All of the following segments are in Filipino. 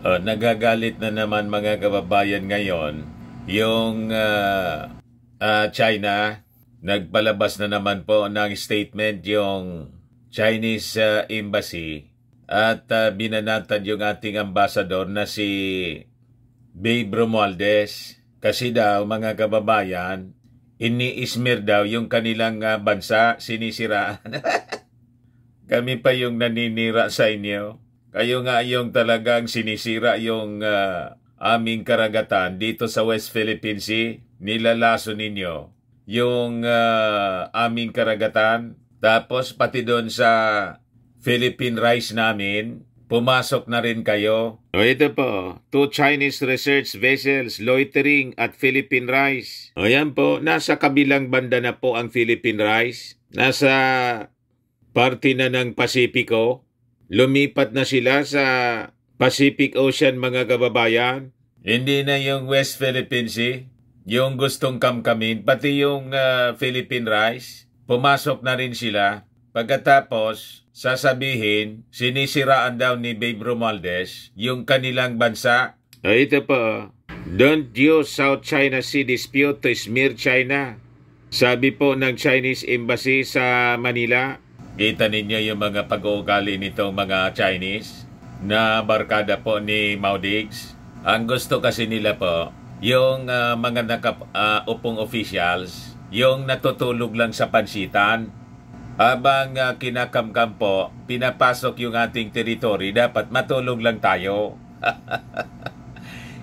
Nagagalit na naman mga kababayan ngayon yung China. Nagpalabas na naman po ng statement yung Chinese Embassy at binanatan yung ating ambassador na si Babe Romualdez kasi daw mga kababayan, ini-smear daw yung kanilang bansa, sinisiraan. Kami pa yung naninira sa inyo. Kayo nga yung talagang sinisira yung aming karagatan dito sa West Philippine Sea. Nilalaso ninyo yung aming karagatan. Tapos pati doon sa Philippine rice namin, pumasok na rin kayo. Ito po, 2 Chinese research vessels loitering at Philippine rice. Yan po, nasa kabilang banda na po ang Philippine rice. Nasa parte na ng Pasipiko. Lumipat na sila sa Pacific Ocean mga kababayan. Hindi na yung West Philippine Sea, yung gustong kamkamin, pati yung Philippine rice. Pumasok na rin sila. Pagkatapos, sasabihin, sinisiraan daw ni Babe Romualdez yung kanilang bansa. Ito po, don't use South China Sea dispute to smear China. Sabi po ng Chinese Embassy sa Manila. Kita ninyo yung mga pag-uugali nitong mga Chinese na barkada po ni Mao Diggs. Ang gusto kasi nila po, yung mga upong officials, yung natutulog lang sa pansitan. Habang kinakamkam po, pinapasok yung ating teritoryo, dapat matulog lang tayo.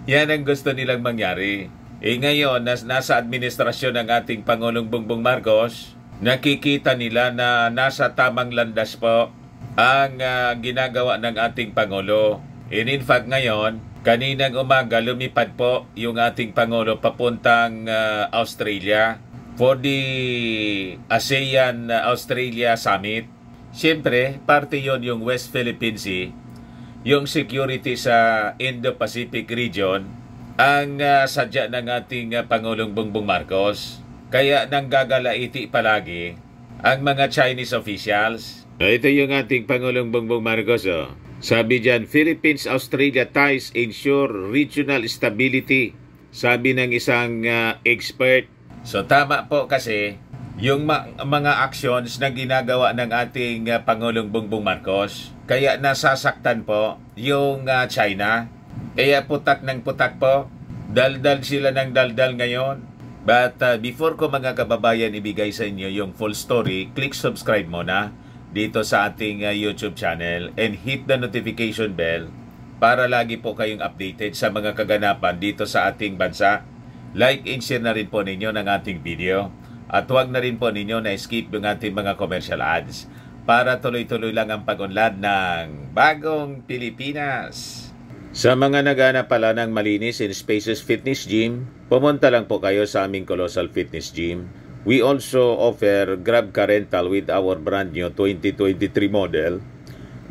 Yan ang gusto nilang mangyari. Ngayon, nasa administrasyon ng ating Pangulong Bongbong Marcos, nakikita nila na nasa tamang landas po ang ginagawa ng ating Pangulo. In fact ngayon, kaninang umaga lumipad po yung ating Pangulo papuntang Australia for the ASEAN-Australia Summit. Siyempre, parte yon yung West Philippine Sea, yung security sa Indo-Pacific region, ang sadya ng ating Pangulong Bongbong Marcos. Kaya nanggagalaiti palagi ang mga Chinese officials. Ito yung ating Pangulong Bongbong Marcos. Sabi dyan, Philippines-Australia ties ensure regional stability. Sabi ng isang expert. So tama po kasi yung mga actions na ginagawa ng ating Pangulong Bongbong Marcos. Kaya nasasaktan po yung China. Kaya putak ng putak po. Daldal sila ng daldal ngayon. But before ko mga kababayan ibigay sa inyo yung full story, click subscribe muna dito sa ating YouTube channel and hit the notification bell para lagi po kayong updated sa mga kaganapan dito sa ating bansa. Like and share na rin po ninyo ng ating video at huwag na rin po ninyo na skip yung ating mga commercial ads para tuloy-tuloy lang ang pag-unlad ng Bagong Pilipinas. Sa mga naghanap pala ng malinis and spacious fitness gym, pumunta lang po kayo sa aming Colossal Fitness Gym. We also offer Grab Car Rental with our brand new 2023 model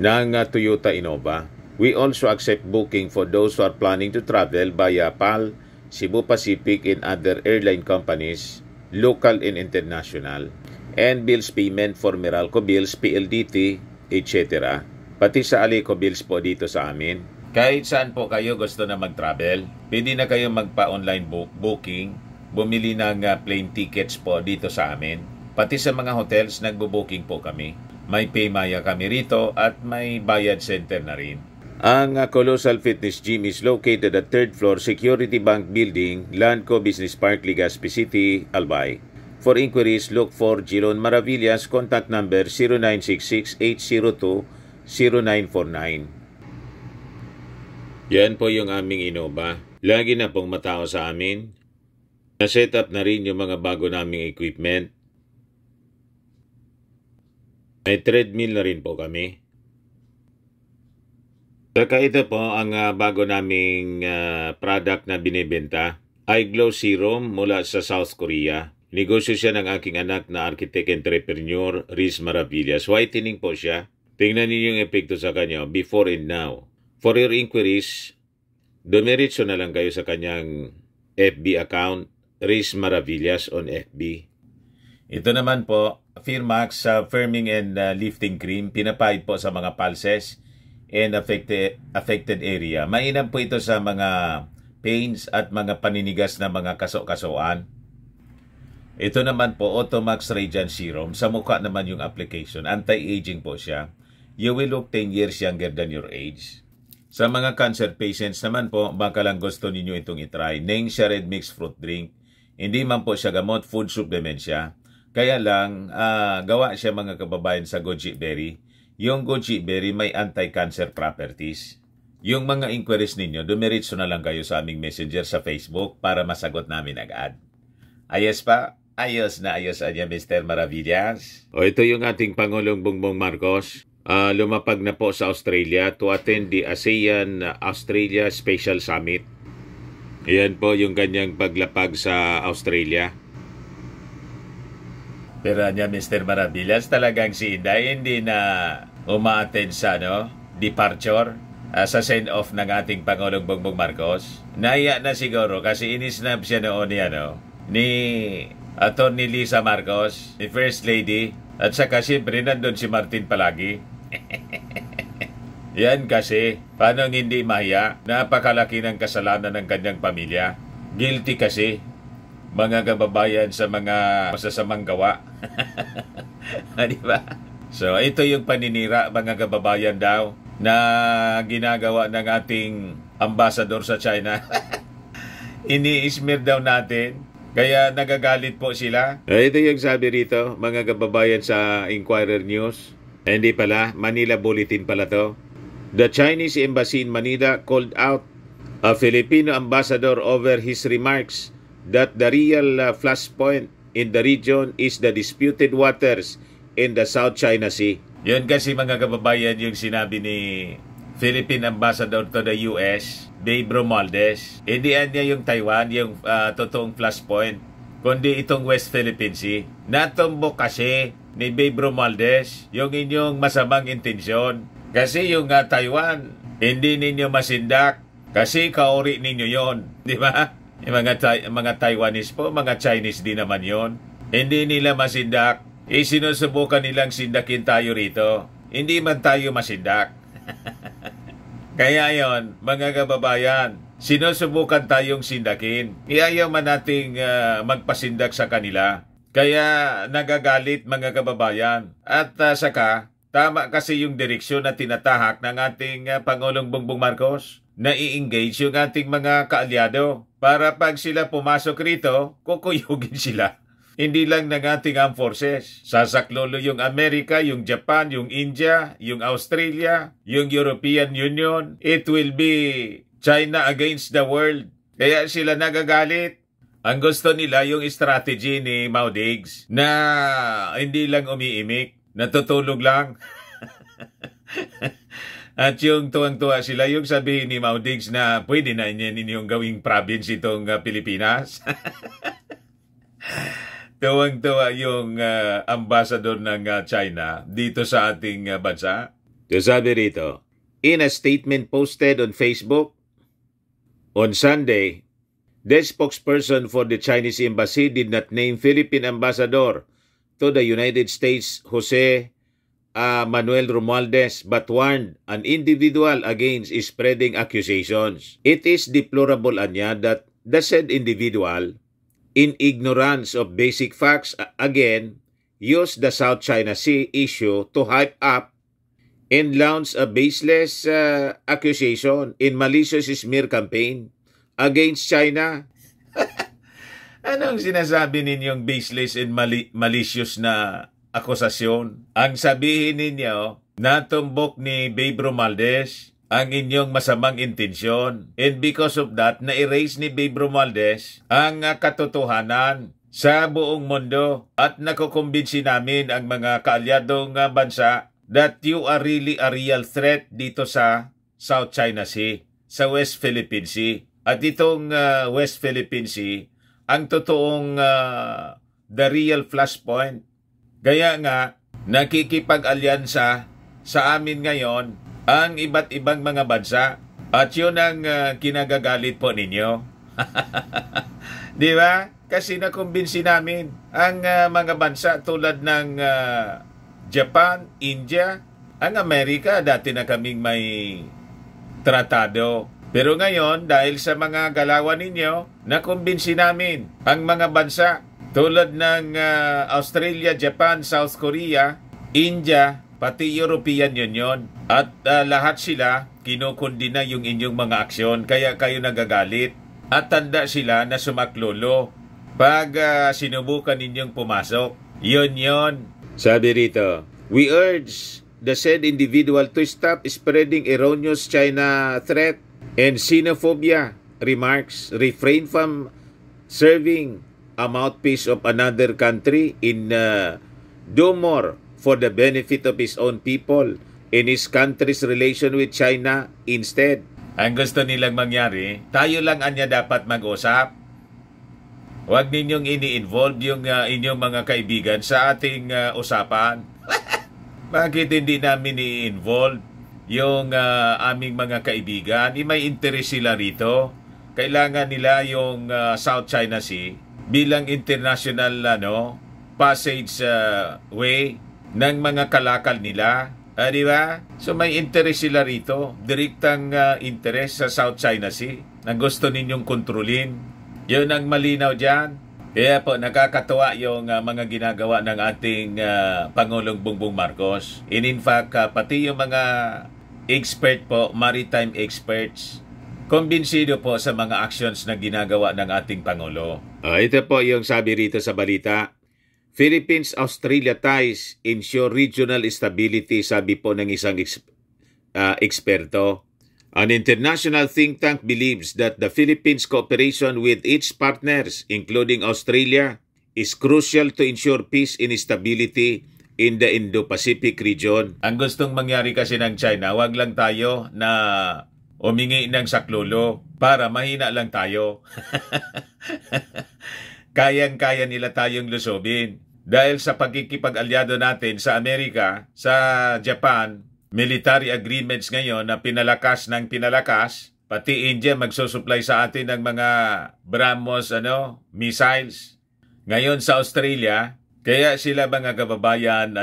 ng Toyota Innova. We also accept booking for those who are planning to travel via PAL, Cebu Pacific and other airline companies, local and international, and bills payment for Meralco Bills, PLDT, etc. Pati sa Alico Bills po dito sa amin. Kahit saan po kayo gusto na mag-travel, pwede na kayo magpa-online booking, bumili ng plane tickets po dito sa amin. Pati sa mga hotels, nagbo-booking po kami. May Paymaya kami rito at may bayad center na rin. Ang Colossal Fitness Gym is located at 3rd floor Security Bank Building, Landco Business Park, Legazpi City, Albay. For inquiries, look for Gilon Maravillas, contact number 0966-802-0949. Yan po yung aming Innova. Lagi na pong matao sa amin. Na-set up na rin yung mga bago naming equipment. May treadmill na rin po kami. Saka ito po ang bago naming product na binibenta. Eye Glow Serum mula sa South Korea. Negosyo siya ng aking anak na architect entrepreneur, Riz Maravillas. Whitening po siya. Tingnan niyo yung epekto sa kanya before and now. For your inquiries, dumiretso na lang kayo sa kanyang FB account, Riz Maravillas on FB. Ito naman po, Firmax Firming and Lifting Cream, pinapahid po sa mga pulses and affected area. Mainam po ito sa mga pains at mga paninigas na mga kaso-kasuan. Ito naman po, Automax Radiant Serum. Sa mukha naman yung application. Anti-aging po siya. You will look 10 years younger than your age. Sa mga cancer patients naman po, baka lang gusto ninyo itong itry. Neng siya red mixed fruit drink. Hindi man po siya gamot, food supplement siya. Kaya lang, gawa siya mga kababayan sa goji berry. Yung goji berry may anti-cancer properties. Yung mga inquiries ninyo, dumiretso na lang kayo sa aming messenger sa Facebook para masagot namin agad. Ayos pa? Ayos na ayos anya, Mr. Maravillas. O ito yung ating Pangulong Bongbong Marcos. Lumapag na po sa Australia to attend the ASEAN-Australia Special Summit. Yan po yung kanyang paglapag sa Australia. Pero anya, Mr. Maravillas, talagang si Inday hindi na uma-attend sa departure sa send-off ng ating Pangulong Bongbong Marcos. Naiya na siguro kasi inisnab siya noon ni Atty. Lisa Marcos, ni First Lady, at saka siyempre nandun si Martin palagi. Yan kasi, paano hindi mahiya? Napakalaki ng kasalanan ng kanyang pamilya. Guilty kasi, mga kababayan sa mga masasamang gawa. Diba? So, ito yung paninira, mga kababayan daw, na ginagawa ng ating ambassador sa China. Ini-smear daw natin. Kaya nagagalit po sila. Ito yung sabi rito, mga kababayan sa Inquirer News. Hindi pala, Manila Bulletin pala to. The Chinese Embassy in Manila called out a Filipino ambassador over his remarks that the real flashpoint in the region is the disputed waters in the South China Sea. Yun kasi mga kababayan yung sinabi ni Philippine Ambassador to the US, Babe Romualdez. Hindi niya yung Taiwan, yung totoong flashpoint, kundi itong West Philippine Sea. Natumbok kasi ni Babe Romualdez yung inyong masamang intensyon. Kasi yung Taiwan, hindi ninyo masindak kasi kaori ninyo yon, di ba? Yung mga Taiwanese po, mga Chinese din naman yon. Hindi nila masindak. Sinusubukan nilang sindakin tayo rito. Hindi man tayo masindak. Kaya yon, mga kababayan, sinusubukan tayong sindakin. Ayaw man nating magpasindak sa kanila. Kaya nagagalit mga kababayan. At saka, tama kasi yung direksyon na tinatahak ng ating Pangulong Bongbong Marcos na i-engage yung ating mga kaalyado para pag sila pumasok rito, kukuyugin sila. Hindi lang ng ating armed forces. Sasaklolo yung Amerika, yung Japan, yung India, yung Australia, yung European Union. It will be China against the world. Kaya sila nagagalit. Ang gusto nila yung strategy ni Mao Diggs na hindi lang umiimik, natutulog lang. At yung tuwang-tuwa sila, yung sabihin ni Mao Diggs na pwede na ninyong gawing province itong Pilipinas. Tuwang-tuwa yung ambassador ng China dito sa ating bansa. So sabi rito, in a statement posted on Facebook on Sunday, the spokesperson for the Chinese embassy did not name Philippine ambassador to the United States, Jose Manuel Romualdez, but warned an individual against spreading accusations. It is deplorable, anya, that the said individual, in ignorance of basic facts, again, used the South China Sea issue to hype up and launch a baseless accusation in malicious smear campaign against China. Anong sinasabi ninyong baseless and malicious na akusasyon? Ang sabihin ninyo, natumbok ni Babe Romualdez ang inyong masamang intensyon. And because of that, na-erase ni Babe Romualdez ang katotohanan sa buong mundo at nakukumbinsi namin ang mga kaalyadong bansa that you are really a real threat dito sa South China Sea, sa West Philippine Sea. At itong West Philippine Sea, ang totoong the real flashpoint. Kaya nga, nakikipag-alyansa sa amin ngayon ang iba't ibang mga bansa at yun ang kinagagalit po ninyo. Di ba? Kasi nakumbinsi namin ang mga bansa tulad ng Japan, India, ang Amerika dati na kaming may tratado. Pero ngayon, dahil sa mga galawan ninyo, nakumbinsi namin ang mga bansa tulad ng Australia, Japan, South Korea, India, pati European Union. At lahat sila kinukundi na yung inyong mga aksyon, kaya kayo nagagalit. At tanda sila na sumaklolo pag sinubukan ninyong pumasok. Yun. Sabi rito, we urge the said individual to stop spreading erroneous China threat and xenophobia remarks, refrain from serving a mouthpiece of another country in do more for the benefit of his own people in his country's relation with China instead. Ang gusto nilang mangyari, tayo lang anya dapat mag-usap. Huwag ninyong ini-involve yung inyong mga kaibigan sa ating usapan. Bakit hindi namin i-involve yung aming mga kaibigan? May interest sila rito. Kailangan nila yung South China Sea bilang international passage way ng mga kalakal nila. Di ba? So may interest sila rito. Direktang interest sa South China Sea. Ang gusto ninyong kontrolin. Yun ang malinaw dyan. Kaya po, nakakatuwa yung mga ginagawa ng ating Pangulong Bongbong Marcos. In fact, pati yung mga expert po, maritime experts, kumbinsido po sa mga actions na ginagawa ng ating Pangulo. Ito po yung sabi rito sa balita. Philippines-Australia ties ensure regional stability, sabi po ng isang eksperto. An international think tank believes that the Philippines' cooperation with its partners, including Australia, is crucial to ensure peace and stability in the Indo-Pacific region. Ang gustong mangyari kasi ng China, wag lang tayo na umingi ng saklolo para mahina lang tayo. Kayang-kaya nila tayong lusobin. Dahil sa pagkikipag-alyado natin sa Amerika, sa Japan, military agreements ngayon na pinalakas ng pinalakas, pati India magsusupply sa atin ng mga BrahMos missiles. Ngayon sa Australia, kaya sila mga kababayan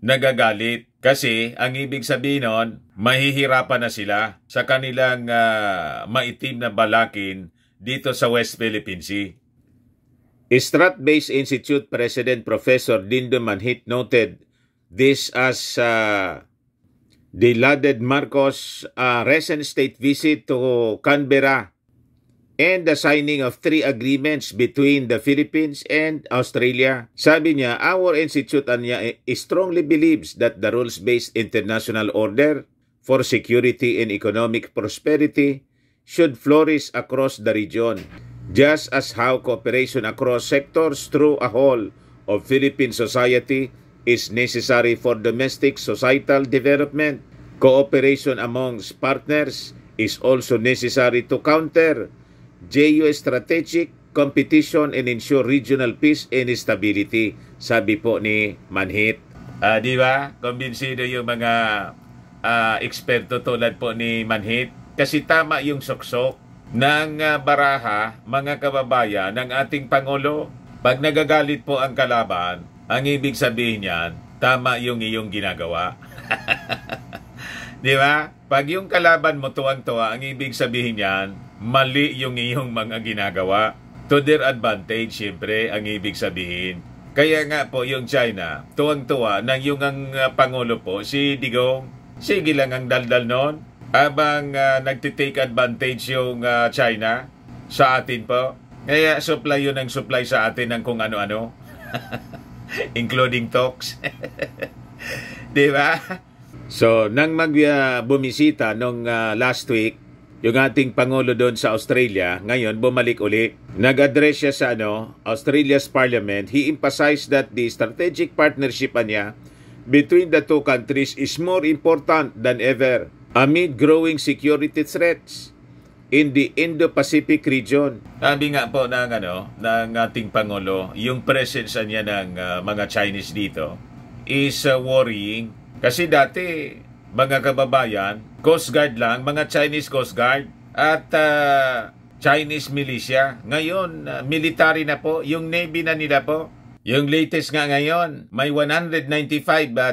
nagagalit kasi ang ibig sabihin nun, mahihirapan na sila sa kanilang maitim na balakin dito sa West Philippine Sea. Strat-Based Institute President Professor Dindo Manhit noted this as the lauded Marcos' recent state visit to Canberra and the signing of 3 agreements between the Philippines and Australia. Sabi niya, our institute strongly believes that the rules-based international order for security and economic prosperity should flourish across the region, just as how cooperation across sectors through a whole of Philippine society is necessary for domestic societal development. Cooperation amongst partners is also necessary to counter geostrategic competition and ensure regional peace and stability, sabi po ni Manhit. Di ba? Kumbinsido yung mga eksperto tulad po ni Manhit. Kasi tama yung suksok ng baraha, mga kababayan, ng ating Pangulo. Pag nagagalit po ang kalaban, ang ibig sabihin niyan, tama yung iyong ginagawa. Di ba? Pag yung kalaban mo tuwang-tuwa, ang ibig sabihin niyan, mali yung iyong mga ginagawa. To their advantage, siyempre, ang ibig sabihin. Kaya nga po yung China, tuwang-tuwa nang yung ang Pangulo po, si Digong, sige lang ang daldal noon. Habang nagtitake advantage yung China sa atin po. Kaya supply yun ang supply sa atin ng kung ano-ano. Including talks. Di ba? So, nang bumisita nung last week, yung ating Pangulo doon sa Australia, ngayon bumalik uli. Nag-address siya sa Australia's Parliament. He emphasized that the strategic partnership niya between the two countries is more important than ever amid growing security threats in the Indo-Pacific region. Sabi nga po ng ating Pangulo, yung presence niya ng mga Chinese dito is worrying. Kasi dati, mga kababayan, Coast Guard lang, mga Chinese Coast Guard at Chinese militia. Ngayon, military na po, yung Navy na nila po. Yung latest nga ngayon, may 195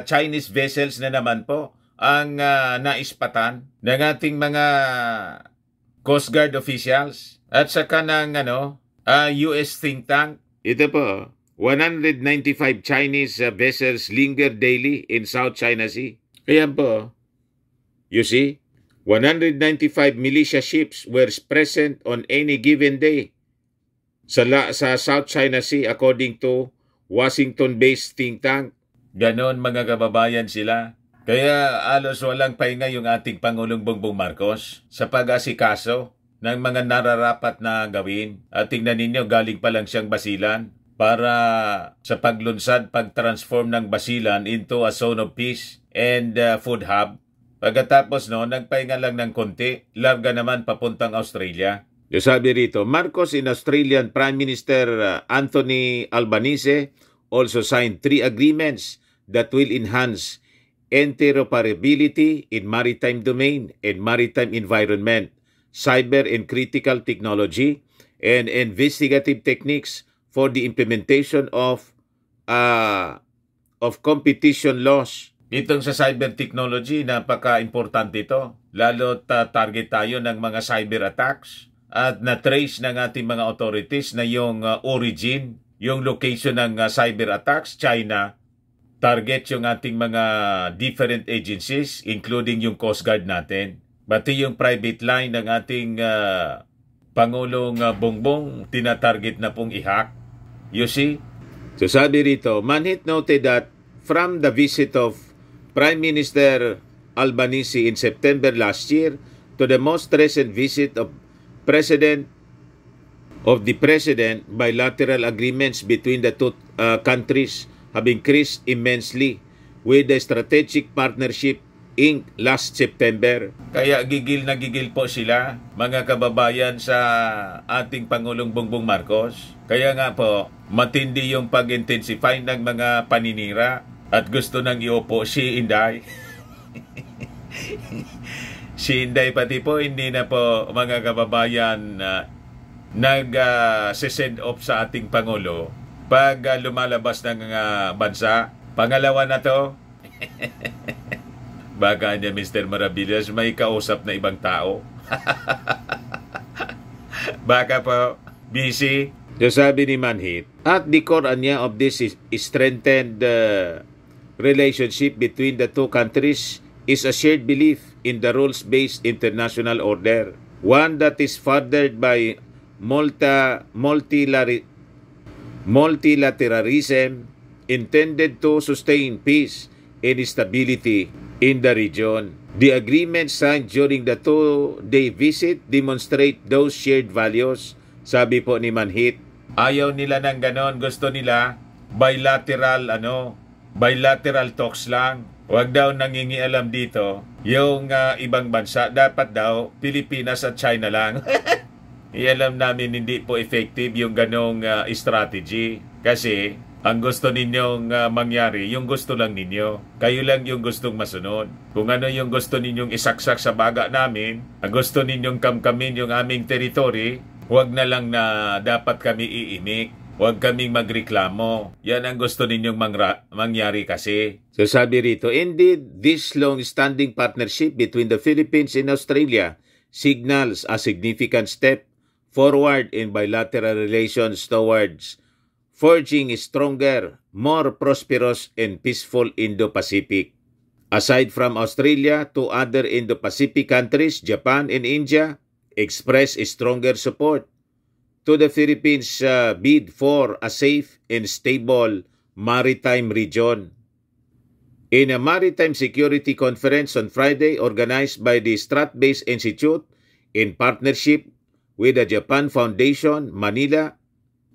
Chinese vessels na naman po ang naispatan ng ating mga Coast Guard officials at saka ng US think tank. Ito po, 195 Chinese vessels linger daily in South China Sea. Kaya po, you see, 195 militia ships were present on any given day sa South China Sea according to Washington-based think tank. Ganon mga kababayan sila. Kaya alos walang pahinga yung ating Pangulong Bongbong Marcos sa pag-asikaso ng mga nararapat na gawin. At tingnan ninyo, galing pa lang siyang Basilan para sa paglunsad, pag-transform ng Basilan into a zone of peace and food hub. Pagkatapos nagpahinga lang ng konti, larga naman papuntang Australia. Sabi rito, Marcos in Australian Prime Minister Anthony Albanese also signed 3 agreements that will enhance interoperability in maritime domain and maritime environment, cyber and critical technology, and investigative techniques for the implementation of competition laws. Itong sa cyber technology, napaka-importante ito. Lalo target tayo ng mga cyber attacks at na-trace ng ating mga authorities na yung origin, yung location ng cyber attacks, China. Target yung ating mga different agencies, including yung Coast Guard natin. Pati yung private line ng ating Pangulong Bongbong, tinatarget na pong i-hack. You see? So sabi rito, Manhit noted that from the visit of Prime Minister Albanese in September last year to the most recent visit of the President, bilateral agreements between the two countries have increased immensely with the Strategic Partnership Inc. last September. Kaya gigil na gigil po sila, mga kababayan, sa ating Pangulong Bongbong Marcos. Kaya nga po, matindi yung pag-intensify ng mga paninira at gusto nang iupo si Inday. Si Inday pati po, hindi na po, mga kababayan, nag-send off sa ating Pangulo pag lumalabas ng bansa. Pangalawa na to. Baka niya, Mr. Maravillas, may kausap na ibang tao. Baka po, busy. So sabi ni Manhit, at the core niya of this is strengthened relationship between the two countries is a shared belief in the rules-based international order, one that is furthered by multilateralism intended to sustain peace and stability in the region. The agreements signed during the 2-day visit demonstrate those shared values, sabi po ni Manhit. Ayaw nila ng ganon, gusto nila bilateral talks lang. Huwag daw nangingialam dito yung ibang bansa. Dapat daw Pilipinas at China lang. Ialam namin hindi po effective yung ganong strategy. Kasi ang gusto ninyong mangyari, yung gusto lang ninyo. Kayo lang yung gustong masunod. Kung ano yung gusto ninyong isaksak sa baga namin, ang gusto ninyong kamkamin yung aming territory, huwag na lang na dapat kami iimik. Huwag kaming magreklamo. Yan ang gusto ninyong mangyari kasi. So sabi rito, indeed, this long-standing partnership between the Philippines and Australia signals a significant step forward in bilateral relations towards forging a stronger, more prosperous and peaceful Indo-Pacific. Aside from Australia, 2 other Indo-Pacific countries, Japan and India, express stronger support to the Philippines' bid for a safe and stable maritime region. In a maritime security conference on Friday organized by the Strat-Based Institute in partnership with the Japan Foundation, Manila,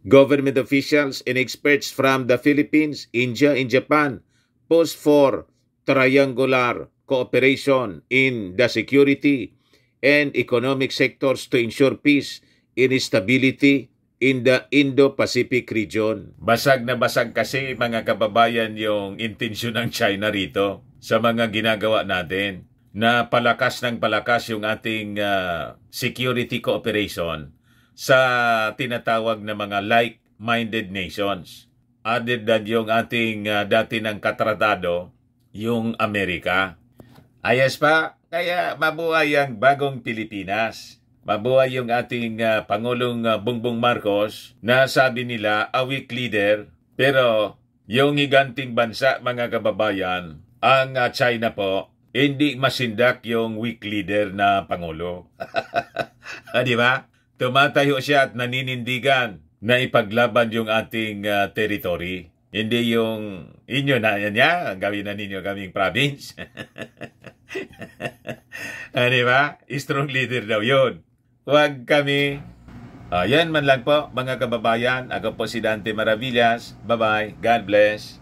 government officials and experts from the Philippines, India, and Japan posed for triangular cooperation in the security and economic sectors to ensure peace and stability in the Indo-Pacific region. Basag na basag kasi, mga kababayan, yung intensyon ng China rito sa mga ginagawa natin na palakas ng palakas yung ating security cooperation sa tinatawag na mga like-minded nations. other than yung ating dati ng katratado, yung Amerika. Ayos pa, kaya mabuhay ang bagong Pilipinas. Mabuhay yung ating Pangulong Bongbong Marcos na sabi nila a weak leader, pero yung higanting bansa, mga kababayan, ang China po, hindi masindak yung weak leader na Pangulo. Di ba? Tumatayo siya at naninindigan na ipaglaban yung ating territory. Hindi yung inyo na yan, gawin na ninyo kaming province. Di ba? Strong leader daw yun. Huwag kami. Yan man lang po, mga kababayan. Ako po si Dante Maravillas. Bye-bye. God bless.